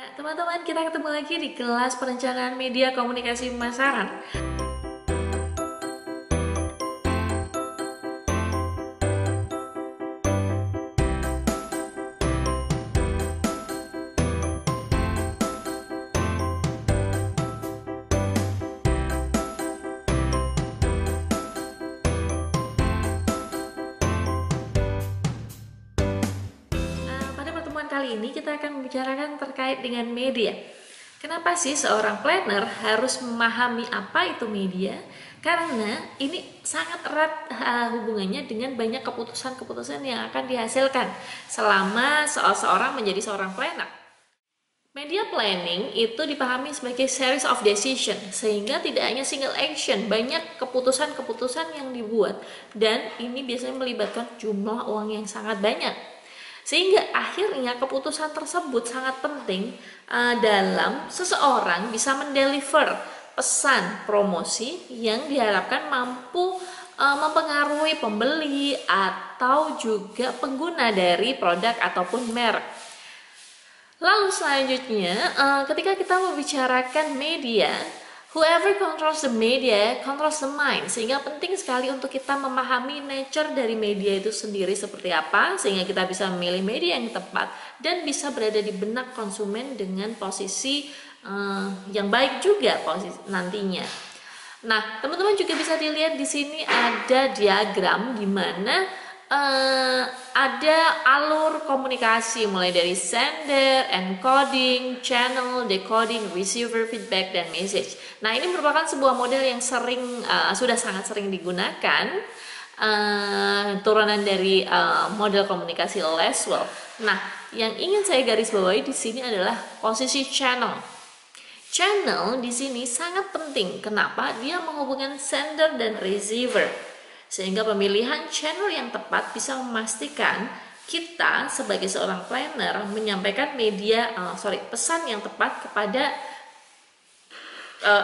Ya, teman-teman, kita ketemu lagi di kelas perencanaan media komunikasi pemasaran. Pada pertemuan kali ini kita akan membicarakan terkait dengan media. Kenapa sih seorang planner harus memahami apa itu media? Karena ini sangat erat hubungannya dengan banyak keputusan-keputusan yang akan dihasilkan selama seorang menjadi seorang planner. Media planning itu dipahami sebagai series of decision, sehingga tidak hanya single action, banyak keputusan-keputusan yang dibuat, dan ini biasanya melibatkan jumlah uang yang sangat banyak. Sehingga akhirnya keputusan tersebut sangat penting dalam seseorang bisa mendeliver pesan promosi yang diharapkan mampu mempengaruhi pembeli atau juga pengguna dari produk ataupun merek. Lalu selanjutnya, ketika kita membicarakan media, whoever controls the media controls the mind. Sehingga penting sekali untuk kita memahami nature dari media itu sendiri seperti apa, sehingga kita bisa memilih media yang tepat dan bisa berada di benak konsumen dengan posisi yang baik juga posisi nantinya. Nah, teman-teman juga bisa dilihat di sini ada diagram di mana ada alur komunikasi mulai dari sender, encoding, channel, decoding, receiver, feedback, dan message. Nah, ini merupakan sebuah model yang sudah sangat sering digunakan, turunan dari model komunikasi Laswell. Nah, yang ingin saya garis bawahi di sini adalah posisi channel. Channel di sini sangat penting. Kenapa? Dia menghubungkan sender dan receiver. Sehingga pemilihan channel yang tepat bisa memastikan kita sebagai seorang planner menyampaikan pesan yang tepat kepada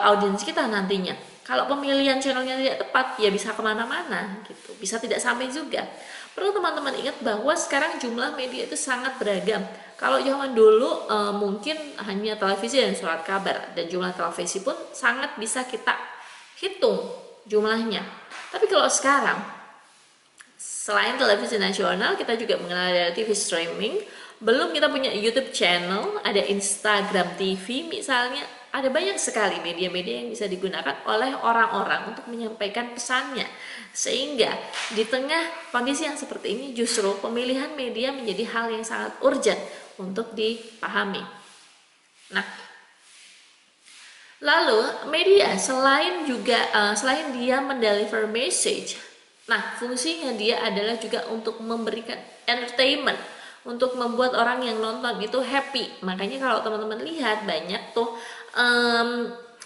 audiens kita nantinya. Kalau pemilihan channelnya tidak tepat, ya bisa kemana-mana gitu, bisa tidak sampai juga. Perlu teman-teman ingat bahwa sekarang jumlah media itu sangat beragam. Kalau zaman dulu mungkin hanya televisi dan surat kabar, dan jumlah televisi pun sangat bisa kita hitung jumlahnya. Tapi kalau sekarang, selain televisi nasional, kita juga mengenal ada TV streaming, belum kita punya YouTube channel, ada Instagram TV misalnya, ada banyak sekali media-media yang bisa digunakan oleh orang-orang untuk menyampaikan pesannya. Sehingga di tengah kondisi yang seperti ini, justru pemilihan media menjadi hal yang sangat urgent untuk dipahami. Nah, lalu media selain dia mendeliver message, nah fungsinya dia adalah juga untuk memberikan entertainment, untuk membuat orang yang nonton itu happy. Makanya kalau teman-teman lihat banyak tuh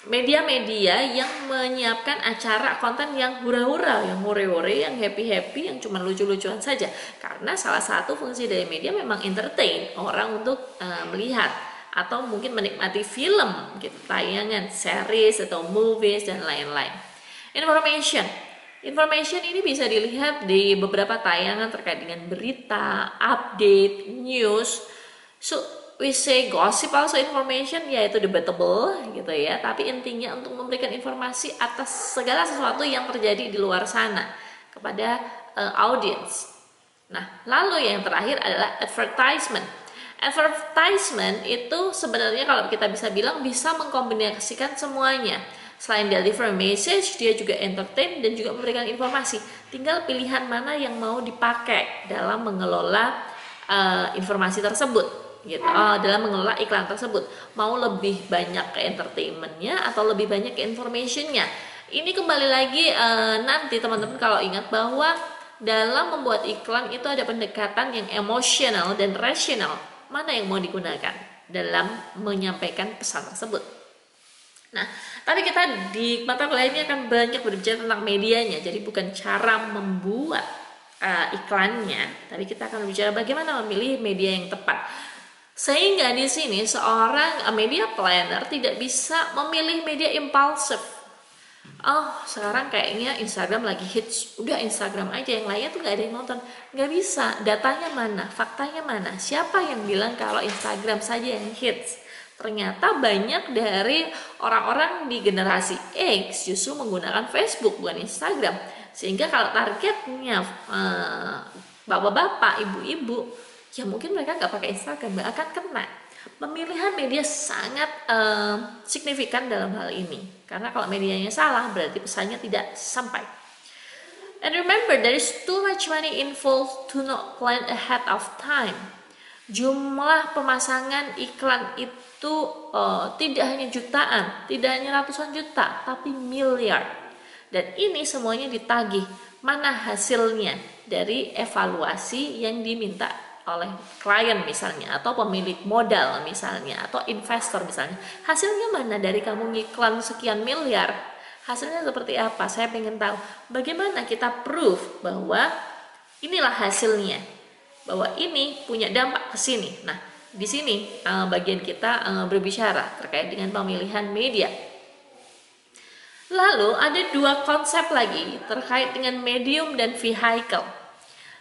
media-media yang menyiapkan acara konten yang hura-hura, yang hore-hore, yang happy-happy, yang cuma lucu-lucuan saja. Karena salah satu fungsi dari media memang entertain orang untuk melihat atau mungkin menikmati film gitu, tayangan, series atau movies dan lain-lain. Information ini bisa dilihat di beberapa tayangan terkait dengan berita, update, news. So we say gossip also information, yaitu debatable gitu ya. Tapi intinya untuk memberikan informasi atas segala sesuatu yang terjadi di luar sana kepada audience. Nah, lalu yang terakhir adalah advertisement. Advertisement itu sebenarnya kalau kita bisa bilang bisa mengkombinasikan semuanya. Selain deliver message, dia juga entertain dan juga memberikan informasi. Tinggal pilihan mana yang mau dipakai dalam mengelola informasi tersebut, gitu. Dalam mengelola iklan tersebut. Mau lebih banyak ke entertainmentnya atau lebih banyak ke informationnya. Ini kembali lagi nanti teman-teman kalau ingat bahwa dalam membuat iklan itu ada pendekatan yang emosional dan rasional. Mana yang mau digunakan dalam menyampaikan pesan tersebut. Nah, tapi kita di mata kuliah ini akan banyak berbicara tentang medianya, jadi bukan cara membuat iklannya, tapi kita akan berbicara bagaimana memilih media yang tepat. Sehingga di sini seorang media planner tidak bisa memilih media impulsif. Oh, sekarang kayaknya Instagram lagi hits, udah Instagram aja, yang lainnya tuh gak ada yang nonton. Gak bisa, datanya mana, faktanya mana, siapa yang bilang kalau Instagram saja yang hits. ternyata banyak dari orang-orang di generasi X justru menggunakan Facebook bukan Instagram. Sehingga kalau targetnya bapak-bapak, ibu-ibu, ya mungkin mereka nggak pakai Instagram, nggak akan kena. Pemilihan media sangat signifikan dalam hal ini, karena kalau medianya salah berarti pesannya tidak sampai. And remember, there is too much money involved to not plan ahead of time. Jumlah pemasangan iklan itu tidak hanya jutaan, tidak hanya ratusan juta, tapi miliar. Dan ini semuanya ditagih. Mana hasilnya dari evaluasi yang diminta oleh klien misalnya, atau pemilik modal misalnya, atau investor misalnya. Hasilnya mana dari kamu ngiklan sekian miliar? Hasilnya seperti apa? Saya pengen tahu. Bagaimana kita proof bahwa inilah hasilnya, bahwa ini punya dampak ke sini. Nah, di sini bagian kita berbicara terkait dengan pemilihan media. Lalu ada dua konsep lagi terkait dengan medium dan vehicle.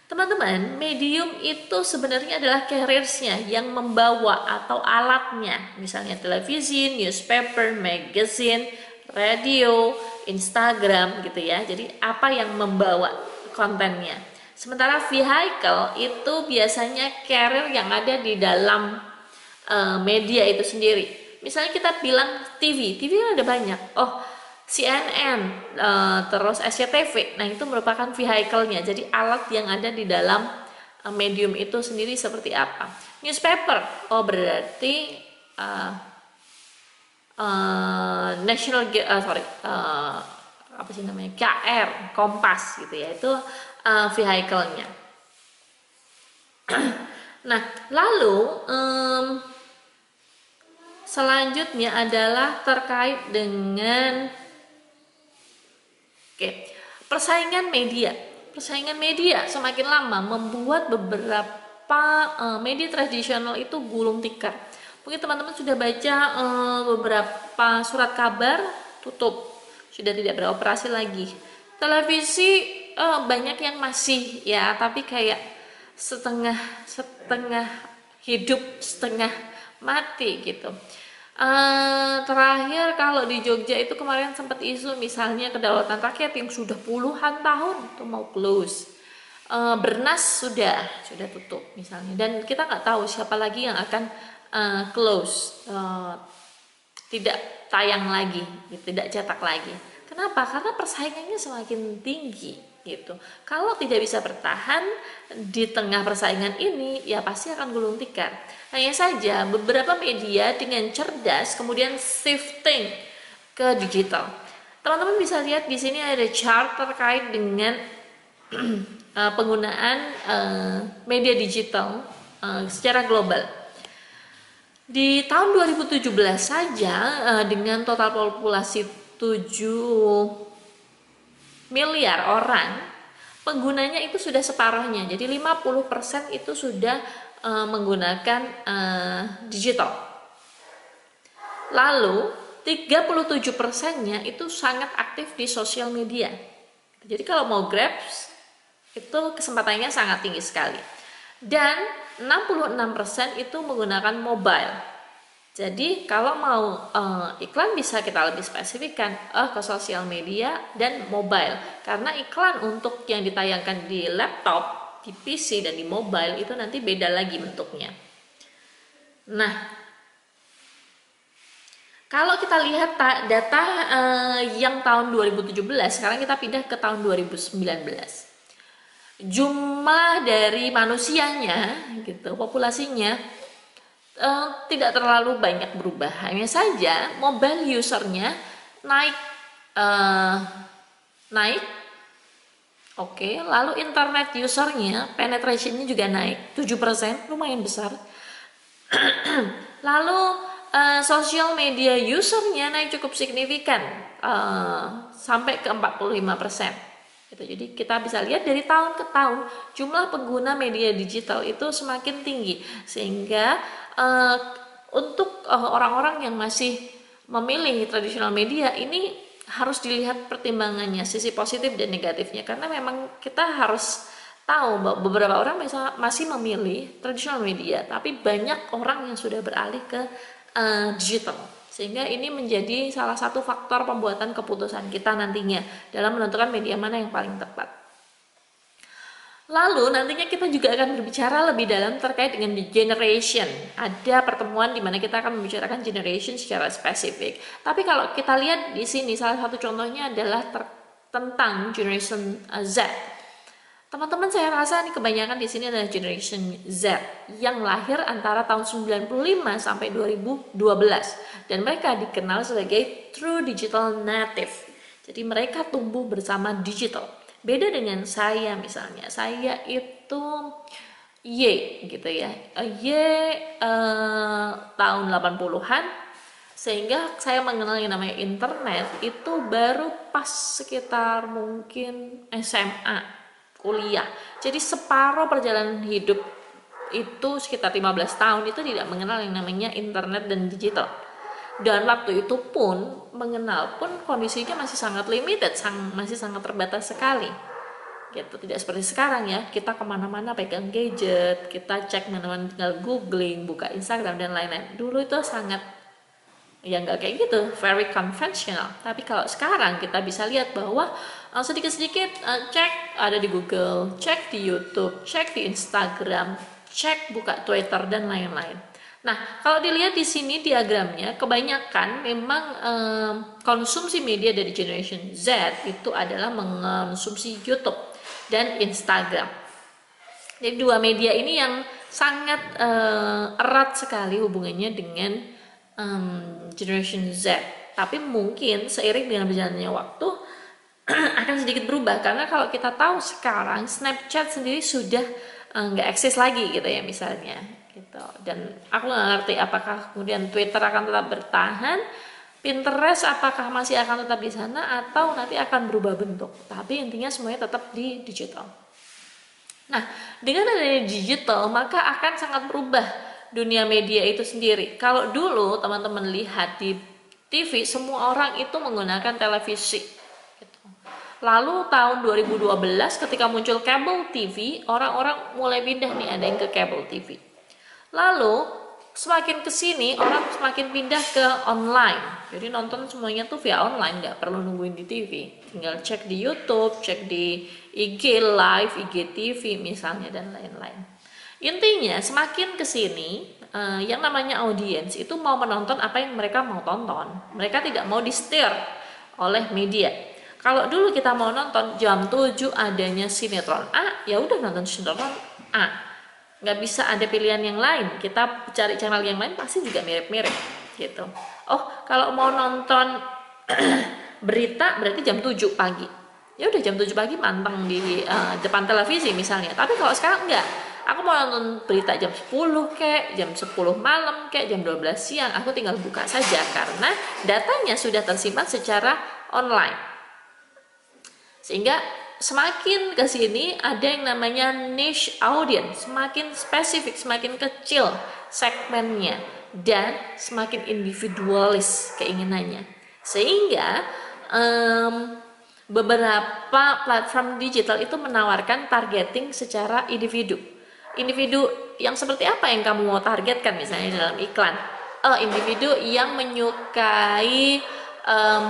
Teman-teman, medium itu sebenarnya adalah carriers-nya yang membawa atau alatnya, misalnya televisi, newspaper, magazine, radio, Instagram gitu ya. Jadi apa yang membawa kontennya. Sementara vehicle itu biasanya carrier yang ada di dalam media itu sendiri. Misalnya kita bilang TV kan ada banyak. Oh, CNN, terus SCTV. Nah, itu merupakan vehicle-nya. Jadi alat yang ada di dalam medium itu sendiri seperti apa. Newspaper, oh berarti apa sih namanya, KR, Kompas gitu ya, itu vehicle-nya. Nah, lalu selanjutnya adalah terkait dengan persaingan media. Persaingan media semakin lama membuat beberapa media tradisional itu gulung tikar. Mungkin teman-teman sudah baca beberapa surat kabar tutup, sudah tidak beroperasi lagi. Televisi banyak yang masih ya, tapi kayak setengah hidup, setengah mati gitu. Terakhir kalau di Jogja itu kemarin sempat isu misalnya kedaulatan rakyat yang sudah puluhan tahun itu mau close. Bernas sudah tutup misalnya, dan kita nggak tahu siapa lagi yang akan close, tidak tayang lagi, tidak cetak lagi. Kenapa? Karena persaingannya semakin tinggi gitu. Kalau tidak bisa bertahan di tengah persaingan ini, ya pasti akan gulung tikar. Hanya saja beberapa media dengan cerdas kemudian shifting ke digital. Teman-teman bisa lihat di sini ada chart terkait dengan penggunaan media digital secara global. Di tahun 2017 saja dengan total populasi 7 miliar orang, penggunanya itu sudah separuhnya. Jadi 50% itu sudah menggunakan digital. Lalu 37%-nya itu sangat aktif di sosial media. Jadi kalau mau grab itu kesempatannya sangat tinggi sekali. Dan 66% itu menggunakan mobile. Jadi kalau mau iklan bisa kita lebih spesifikkan ke sosial media dan mobile. Karena iklan untuk yang ditayangkan di laptop, di PC dan di mobile itu nanti beda lagi bentuknya. Nah, kalau kita lihat data yang tahun 2017, sekarang kita pindah ke tahun 2019. Jumlah dari manusianya gitu, populasinya tidak terlalu banyak berubah, hanya saja mobile usernya naik, oke. Lalu internet usernya penetrationnya juga naik 7%, lumayan besar. Lalu social media usernya naik cukup signifikan, sampai ke 45%. Jadi kita bisa lihat dari tahun ke tahun jumlah pengguna media digital itu semakin tinggi, sehingga untuk orang-orang yang masih memilih tradisional media ini harus dilihat pertimbangannya, sisi positif dan negatifnya, karena memang kita harus tahu bahwa beberapa orang masih memilih tradisional media, tapi banyak orang yang sudah beralih ke digital. Sehingga ini menjadi salah satu faktor pembuatan keputusan kita nantinya dalam menentukan media mana yang paling tepat. Lalu nantinya kita juga akan berbicara lebih dalam terkait dengan generation. Ada pertemuan di mana kita akan membicarakan generation secara spesifik. Tapi kalau kita lihat di sini salah satu contohnya adalah tentang generation Z. Teman-teman, saya rasa ini kebanyakan di sini adalah generation Z yang lahir antara tahun 95 sampai 2012 dan mereka dikenal sebagai true digital native. Jadi mereka tumbuh bersama digital. Beda dengan saya misalnya, saya itu Y gitu ya, Y tahun 80-an, sehingga saya mengenal yang namanya internet itu baru pas sekitar mungkin SMA, kuliah. Jadi separuh perjalanan hidup itu sekitar 15 tahun itu tidak mengenal yang namanya internet dan digital. Dan waktu itu pun mengenal pun kondisinya masih sangat limited, masih sangat terbatas sekali gitu. Tidak seperti sekarang ya, kita kemana-mana pegang gadget, kita cek mana-mana, tinggal googling, buka Instagram dan lain-lain. Dulu itu sangat ya nggak kayak gitu, very conventional. Tapi kalau sekarang kita bisa lihat bahwa sedikit-sedikit cek ada di Google, cek di YouTube, cek di Instagram, cek buka Twitter dan lain-lain. Nah, kalau dilihat di sini diagramnya, kebanyakan memang konsumsi media dari generation Z itu adalah mengonsumsi YouTube dan Instagram. Jadi dua media ini yang sangat erat sekali hubungannya dengan generation Z. Tapi mungkin seiring dengan berjalannya waktu akan sedikit berubah, karena kalau kita tahu sekarang Snapchat sendiri sudah nggak eksis lagi gitu ya misalnya. Gitu. Dan aku nggak ngerti apakah kemudian Twitter akan tetap bertahan, Pinterest apakah masih akan tetap di sana atau nanti akan berubah bentuk. Tapi intinya semuanya tetap di digital. Nah, dengan adanya digital maka akan sangat berubah dunia media itu sendiri. Kalau dulu teman-teman lihat di TV semua orang itu menggunakan televisi. Gitu. Lalu tahun 2012 ketika muncul cable TV, orang-orang mulai pindah nih, ada yang ke cable TV. Lalu semakin kesini orang semakin pindah ke online. Jadi nonton semuanya tuh via online, nggak perlu nungguin di TV. Tinggal cek di YouTube, cek di IG Live, IGTV misalnya dan lain-lain. Intinya semakin kesini yang namanya audiens itu mau menonton apa yang mereka mau tonton. Mereka tidak mau di-steer oleh media. Kalau dulu kita mau nonton jam 7 adanya sinetron A, ya udah nonton sinetron A. Nggak bisa ada pilihan yang lain, kita cari channel yang lain pasti juga mirip-mirip gitu. Oh, kalau mau nonton berita berarti jam 7 pagi, ya udah jam 7 pagi manteng di depan televisi misalnya. Tapi kalau sekarang enggak, aku mau nonton berita jam 10 kek, jam 10 malam kek, jam 12 siang, aku tinggal buka saja karena datanya sudah tersimpan secara online. Sehingga semakin ke sini ada yang namanya niche audience, semakin spesifik, semakin kecil segmennya dan semakin individualis keinginannya. Sehingga beberapa platform digital itu menawarkan targeting secara individu. Individu yang seperti apa yang kamu mau targetkan misalnya dalam iklan? Individu yang menyukai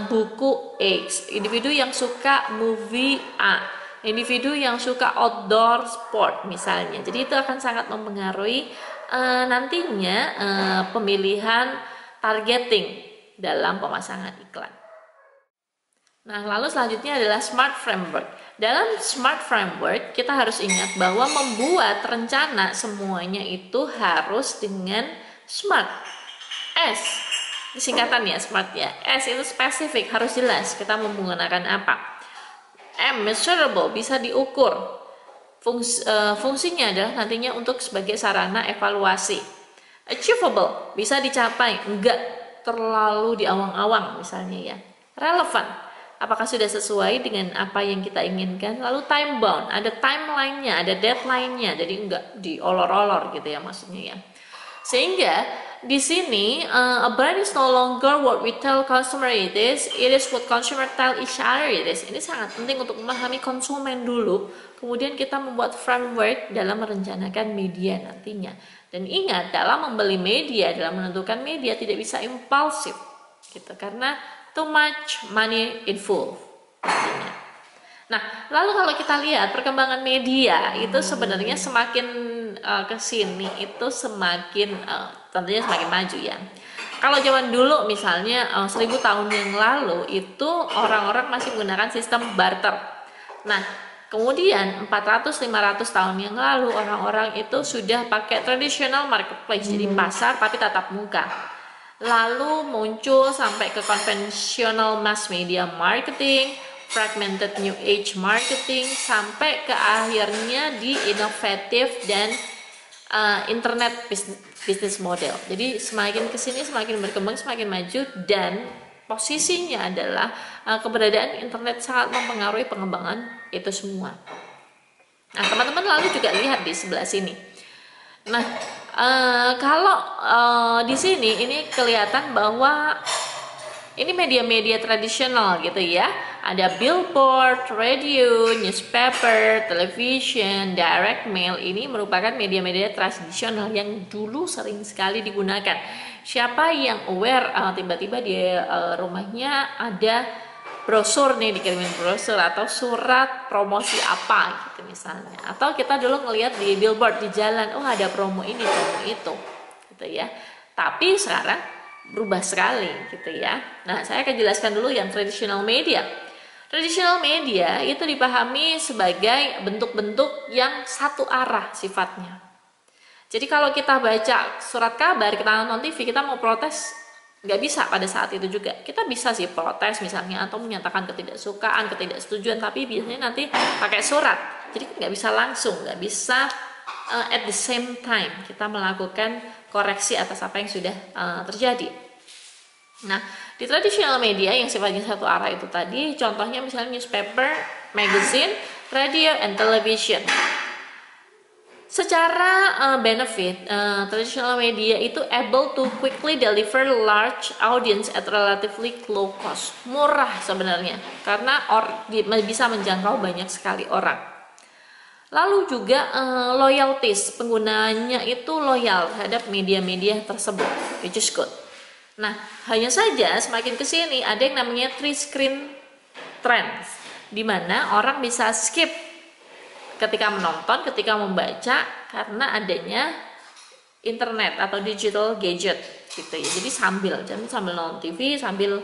buku X, individu yang suka movie A, individu yang suka outdoor sport misalnya. Jadi itu akan sangat mempengaruhi nantinya pemilihan targeting dalam pemasangan iklan. Nah, lalu selanjutnya adalah smart framework. Dalam smart framework kita harus ingat bahwa membuat rencana semuanya itu harus dengan smart. S singkatan ya, smart ya. S itu spesifik, harus jelas kita menggunakan apa. M measurable, bisa diukur. Fungsinya adalah nantinya untuk sebagai sarana evaluasi. Achievable, bisa dicapai, enggak terlalu di awang-awang misalnya ya. Relevant, apakah sudah sesuai dengan apa yang kita inginkan. Lalu time bound, ada timeline-nya, ada deadline-nya, jadi enggak diolor-olor gitu ya maksudnya ya. Sehingga di sini a brand is no longer what we tell customer it is what consumer tell each other it is. Ini sangat penting untuk memahami konsumen dulu, kemudian kita membuat framework dalam merencanakan media nantinya. Dan ingat, dalam membeli media, dalam menentukan media tidak bisa impulsif gitu, karena too much money involved. Nah, lalu kalau kita lihat perkembangan media itu sebenarnya semakin ke sini itu semakin tentunya semakin maju ya. Kalau zaman dulu misalnya 1000 tahun yang lalu itu orang-orang masih menggunakan sistem barter. Nah, kemudian 400-500 tahun yang lalu orang-orang itu sudah pakai traditional marketplace, jadi pasar tapi tatap muka. Lalu muncul sampai ke konvensional mass media marketing, fragmented new age marketing, sampai ke akhirnya di inovatif dan internet business model. Jadi semakin kesini semakin berkembang, semakin maju, dan posisinya adalah keberadaan internet sangat mempengaruhi pengembangan itu semua. Nah, teman-teman lalu juga lihat di sebelah sini. Nah, kalau di sini ini kelihatan bahwa ini media-media tradisional gitu ya. Ada billboard, radio, newspaper, television, direct mail. Ini merupakan media-media tradisional yang dulu sering sekali digunakan. Siapa yang aware tiba-tiba di rumahnya ada brosur nih, dikirimin brosur atau surat promosi apa gitu misalnya. Atau kita dulu ngelihat di billboard di jalan, oh ada promo ini, promo itu gitu ya. Tapi sekarang berubah sekali gitu ya. Nah, saya akan jelaskan dulu yang traditional media. Traditional media itu dipahami sebagai bentuk-bentuk yang satu arah sifatnya. Jadi kalau kita baca surat kabar, kita nonton TV, kita mau protes nggak bisa pada saat itu juga. Kita bisa sih protes misalnya atau menyatakan ketidaksukaan, ketidaksetujuan, tapi biasanya nanti pakai surat. Jadi nggak bisa langsung, nggak bisa at the same time kita melakukan koreksi atas apa yang sudah terjadi. Nah, di traditional media yang sifatnya satu arah itu tadi, contohnya misalnya newspaper, magazine, radio, and television. Secara benefit, traditional media itu able to quickly deliver large audience at relatively low cost. Murah sebenarnya, karena bisa menjangkau banyak sekali orang. Lalu juga loyalties, penggunanya itu loyal terhadap media-media tersebut, which is good. Nah, hanya saja semakin kesini ada yang namanya three screen trends, di mana orang bisa skip ketika menonton, ketika membaca karena adanya internet atau digital gadget gitu ya. Jadi sambil nonton TV, sambil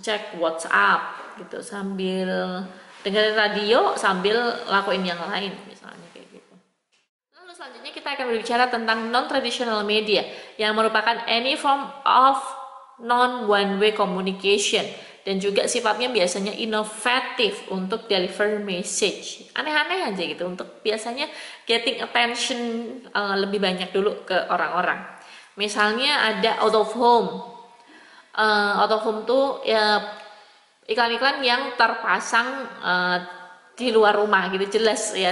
cek WhatsApp gitu, sambil dengerin radio, sambil lakuin yang lain misalnya kayak gitu. Lalu selanjutnya kita akan berbicara tentang non-traditional media yang merupakan any form of non-one-way communication dan juga sifatnya biasanya inovatif untuk deliver message. Aneh-aneh aja gitu, untuk biasanya getting attention lebih banyak dulu ke orang-orang. Misalnya ada out of home. Out of home tuh ya iklan-iklan yang terpasang di luar rumah gitu, jelas ya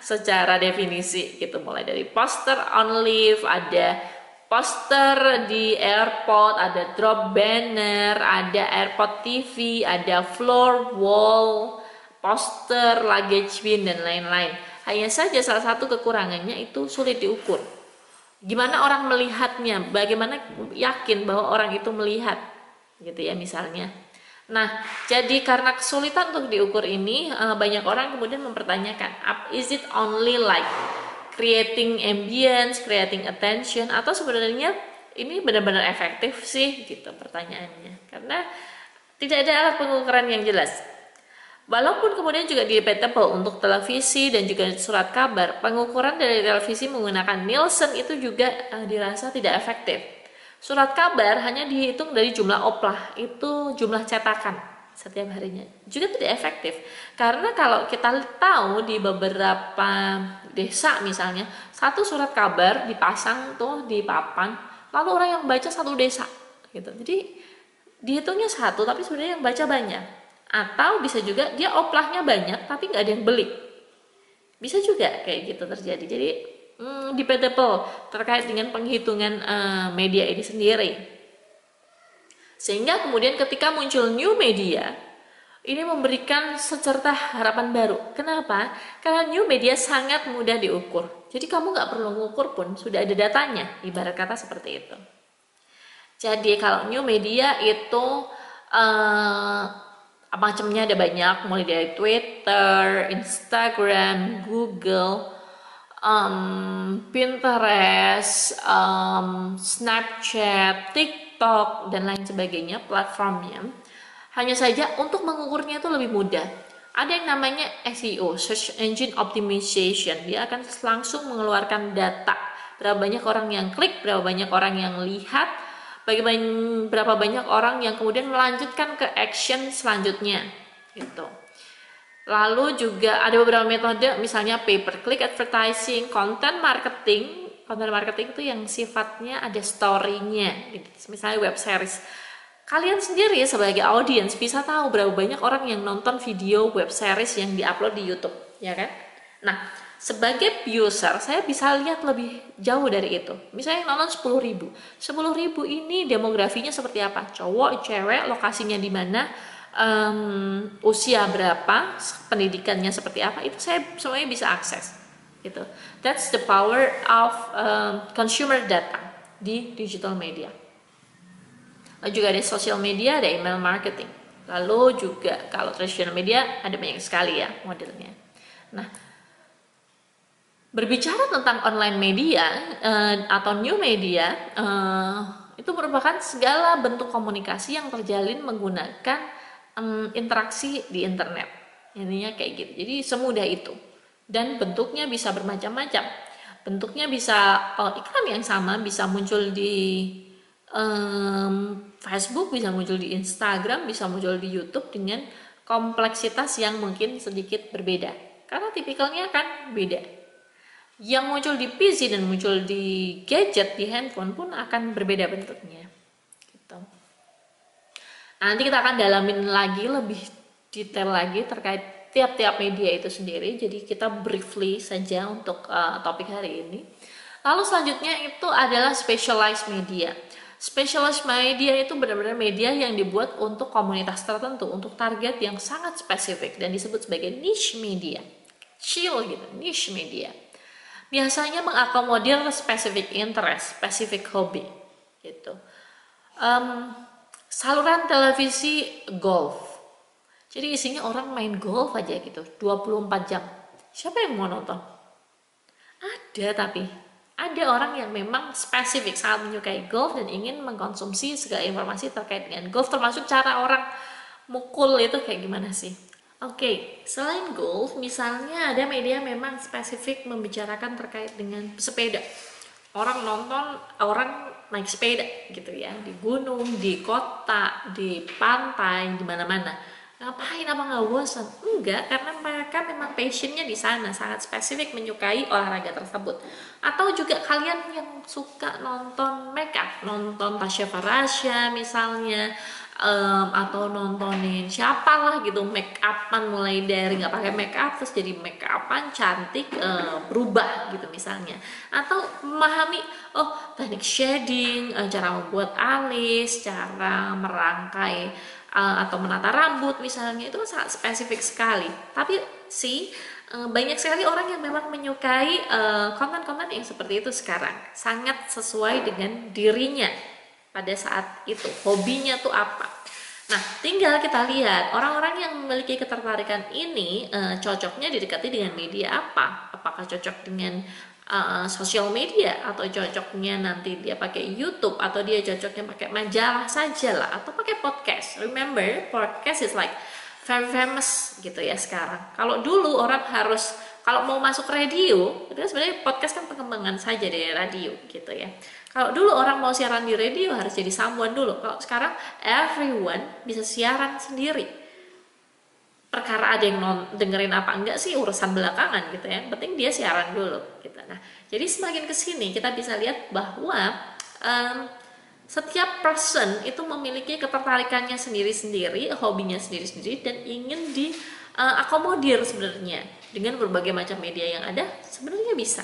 secara definisi gitu, mulai dari poster on lift, ada poster di airport, ada drop banner, ada airport TV, ada floor wall, poster, luggage bin, dan lain-lain. Hanya saja salah satu kekurangannya itu sulit diukur. Gimana orang melihatnya, bagaimana yakin bahwa orang itu melihat gitu ya misalnya. Nah, jadi karena kesulitan untuk diukur ini, banyak orang kemudian mempertanyakan, is it only like creating ambience, creating attention, atau sebenarnya ini benar-benar efektif sih gitu pertanyaannya. Karena tidak ada alat pengukuran yang jelas. Walaupun kemudian juga debatable untuk televisi dan juga surat kabar, pengukuran dari televisi menggunakan Nielsen itu juga dirasa tidak efektif. Surat kabar hanya dihitung dari jumlah oplah, itu jumlah cetakan setiap harinya, juga tidak efektif. Karena kalau kita tahu di beberapa desa misalnya, satu surat kabar dipasang tuh di papan, lalu orang yang baca satu desa gitu. Jadi dihitungnya satu tapi sebenarnya yang baca banyak. Atau bisa juga dia oplahnya banyak tapi nggak ada yang beli, bisa juga kayak gitu terjadi. Jadi debatable terkait dengan penghitungan media ini sendiri. Sehingga kemudian ketika muncul new media, ini memberikan secerca harapan baru. Kenapa? Karena new media sangat mudah diukur. Jadi kamu nggak perlu ngukur pun, sudah ada datanya, ibarat kata seperti itu. Jadi kalau new media itu macamnya ada banyak, mulai dari Twitter, Instagram, Google, Pinterest, Snapchat, TikTok, dan lain sebagainya platformnya. Hanya saja untuk mengukurnya itu lebih mudah. Ada yang namanya SEO, Search Engine Optimization. Dia akan langsung mengeluarkan data. Berapa banyak orang yang klik, berapa banyak orang yang lihat, berapa banyak orang yang kemudian melanjutkan ke action selanjutnya. Gitu. Lalu juga ada beberapa metode, misalnya pay per click advertising, content marketing. Content marketing itu yang sifatnya ada story-nya, gitu. Misalnya web series. Kalian sendiri sebagai audiens bisa tahu berapa banyak orang yang nonton video web series yang diupload di YouTube, ya kan? Nah, sebagai user saya bisa lihat lebih jauh dari itu. Misalnya yang nonton 10.000. 10.000 ini demografinya seperti apa? Cowok, cewek, lokasinya di mana? Usia berapa, pendidikannya seperti apa, itu saya semuanya bisa akses gitu. That's the power of consumer data di digital media. Lalu juga ada social media, ada email marketing. Lalu juga kalau traditional media ada banyak sekali ya modelnya. Nah, berbicara tentang online media atau new media, itu merupakan segala bentuk komunikasi yang terjalin menggunakan interaksi di internet. Intinya kayak gitu. Jadi semudah itu. Dan bentuknya bisa bermacam-macam. Bentuknya bisa iklan yang sama bisa muncul di Facebook, bisa muncul di Instagram, bisa muncul di YouTube dengan kompleksitas yang mungkin sedikit berbeda. Karena tipikalnya kan beda. Yang muncul di PC dan muncul di gadget, di handphone pun akan berbeda bentuknya. Gitu. Nanti kita akan dalamin lagi lebih detail lagi terkait tiap-tiap media itu sendiri. Jadi kita briefly saja untuk topik hari ini. Lalu selanjutnya itu adalah specialized media. Specialized media itu benar-benar media yang dibuat untuk komunitas tertentu, untuk target yang sangat spesifik dan disebut sebagai niche media. Kecil gitu, niche media. Biasanya mengakomodir specific interest, specific hobby gitu. Saluran televisi golf. Jadi isinya orang main golf aja gitu, 24 jam. Siapa yang mau nonton? Ada orang yang memang spesifik sangat menyukai golf dan ingin mengkonsumsi segala informasi terkait dengan golf, termasuk cara orang mukul itu kayak gimana sih. Oke, selain golf, misalnya ada media memang spesifik membicarakan terkait dengan sepeda. Orang nonton, orang naik sepeda gitu ya, di gunung, di kota, di pantai, di mana-mana. Ngapain, apa nggak bosan? Enggak, karena mereka memang passionnya di sana, sangat spesifik menyukai olahraga tersebut. Atau juga kalian yang suka nonton make up, nonton Tasya Farasya misalnya, atau nontonin siapalah gitu, make upan, mulai dari nggak pakai make up terus jadi make upan cantik, berubah gitu misalnya. Atau memahami teknik shading, cara membuat alis, cara merangkai atau menata rambut misalnya, itu sangat spesifik sekali. Tapi banyak sekali orang yang memang menyukai konten-konten yang seperti itu sekarang, sangat sesuai dengan dirinya pada saat itu, hobinya tuh apa. Nah, tinggal kita lihat orang-orang yang memiliki ketertarikan ini cocoknya didekati dengan media apa. Apakah cocok dengan sosial media, atau cocoknya nanti dia pakai YouTube, atau dia cocoknya pakai majalah saja lah, atau pakai podcast. Remember, podcast is like very famous gitu ya sekarang. Kalau dulu orang harus, kalau mau masuk radio, itu sebenarnya podcast kan pengembangan saja dari radio gitu ya. Kalau dulu orang mau siaran di radio harus jadi someone dulu. Kalau sekarang everyone bisa siaran sendiri. Perkara ada yang dengerin apa enggak sih urusan belakangan gitu ya. Yang penting dia siaran dulu gitu. Nah, jadi semakin kesini kita bisa lihat bahwa setiap person itu memiliki ketertarikannya sendiri-sendiri, hobinya sendiri-sendiri, dan ingin diakomodir sebenarnya dengan berbagai macam media yang ada. Sebenarnya bisa.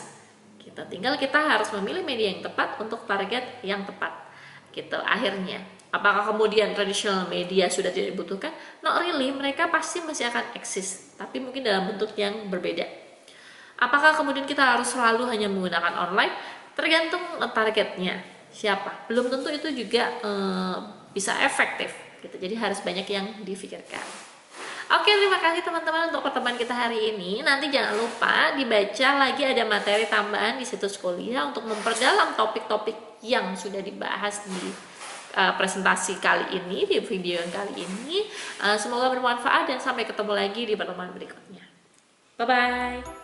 Gitu. Tinggal kita harus memilih media yang tepat untuk target yang tepat. Gitu akhirnya. Apakah kemudian traditional media sudah tidak dibutuhkan? Not really, mereka pasti masih akan eksis, tapi mungkin dalam bentuk yang berbeda. Apakah kemudian kita harus selalu hanya menggunakan online? Tergantung targetnya siapa. Belum tentu itu juga bisa efektif gitu. Jadi harus banyak yang difikirkan. Oke, terima kasih teman-teman untuk pertemuan kita hari ini. Nanti jangan lupa dibaca lagi, ada materi tambahan di situs kuliah untuk memperdalam topik-topik yang sudah dibahas di presentasi kali ini, di video yang kali ini. Semoga bermanfaat dan sampai ketemu lagi di pertemuan berikutnya. Bye-bye.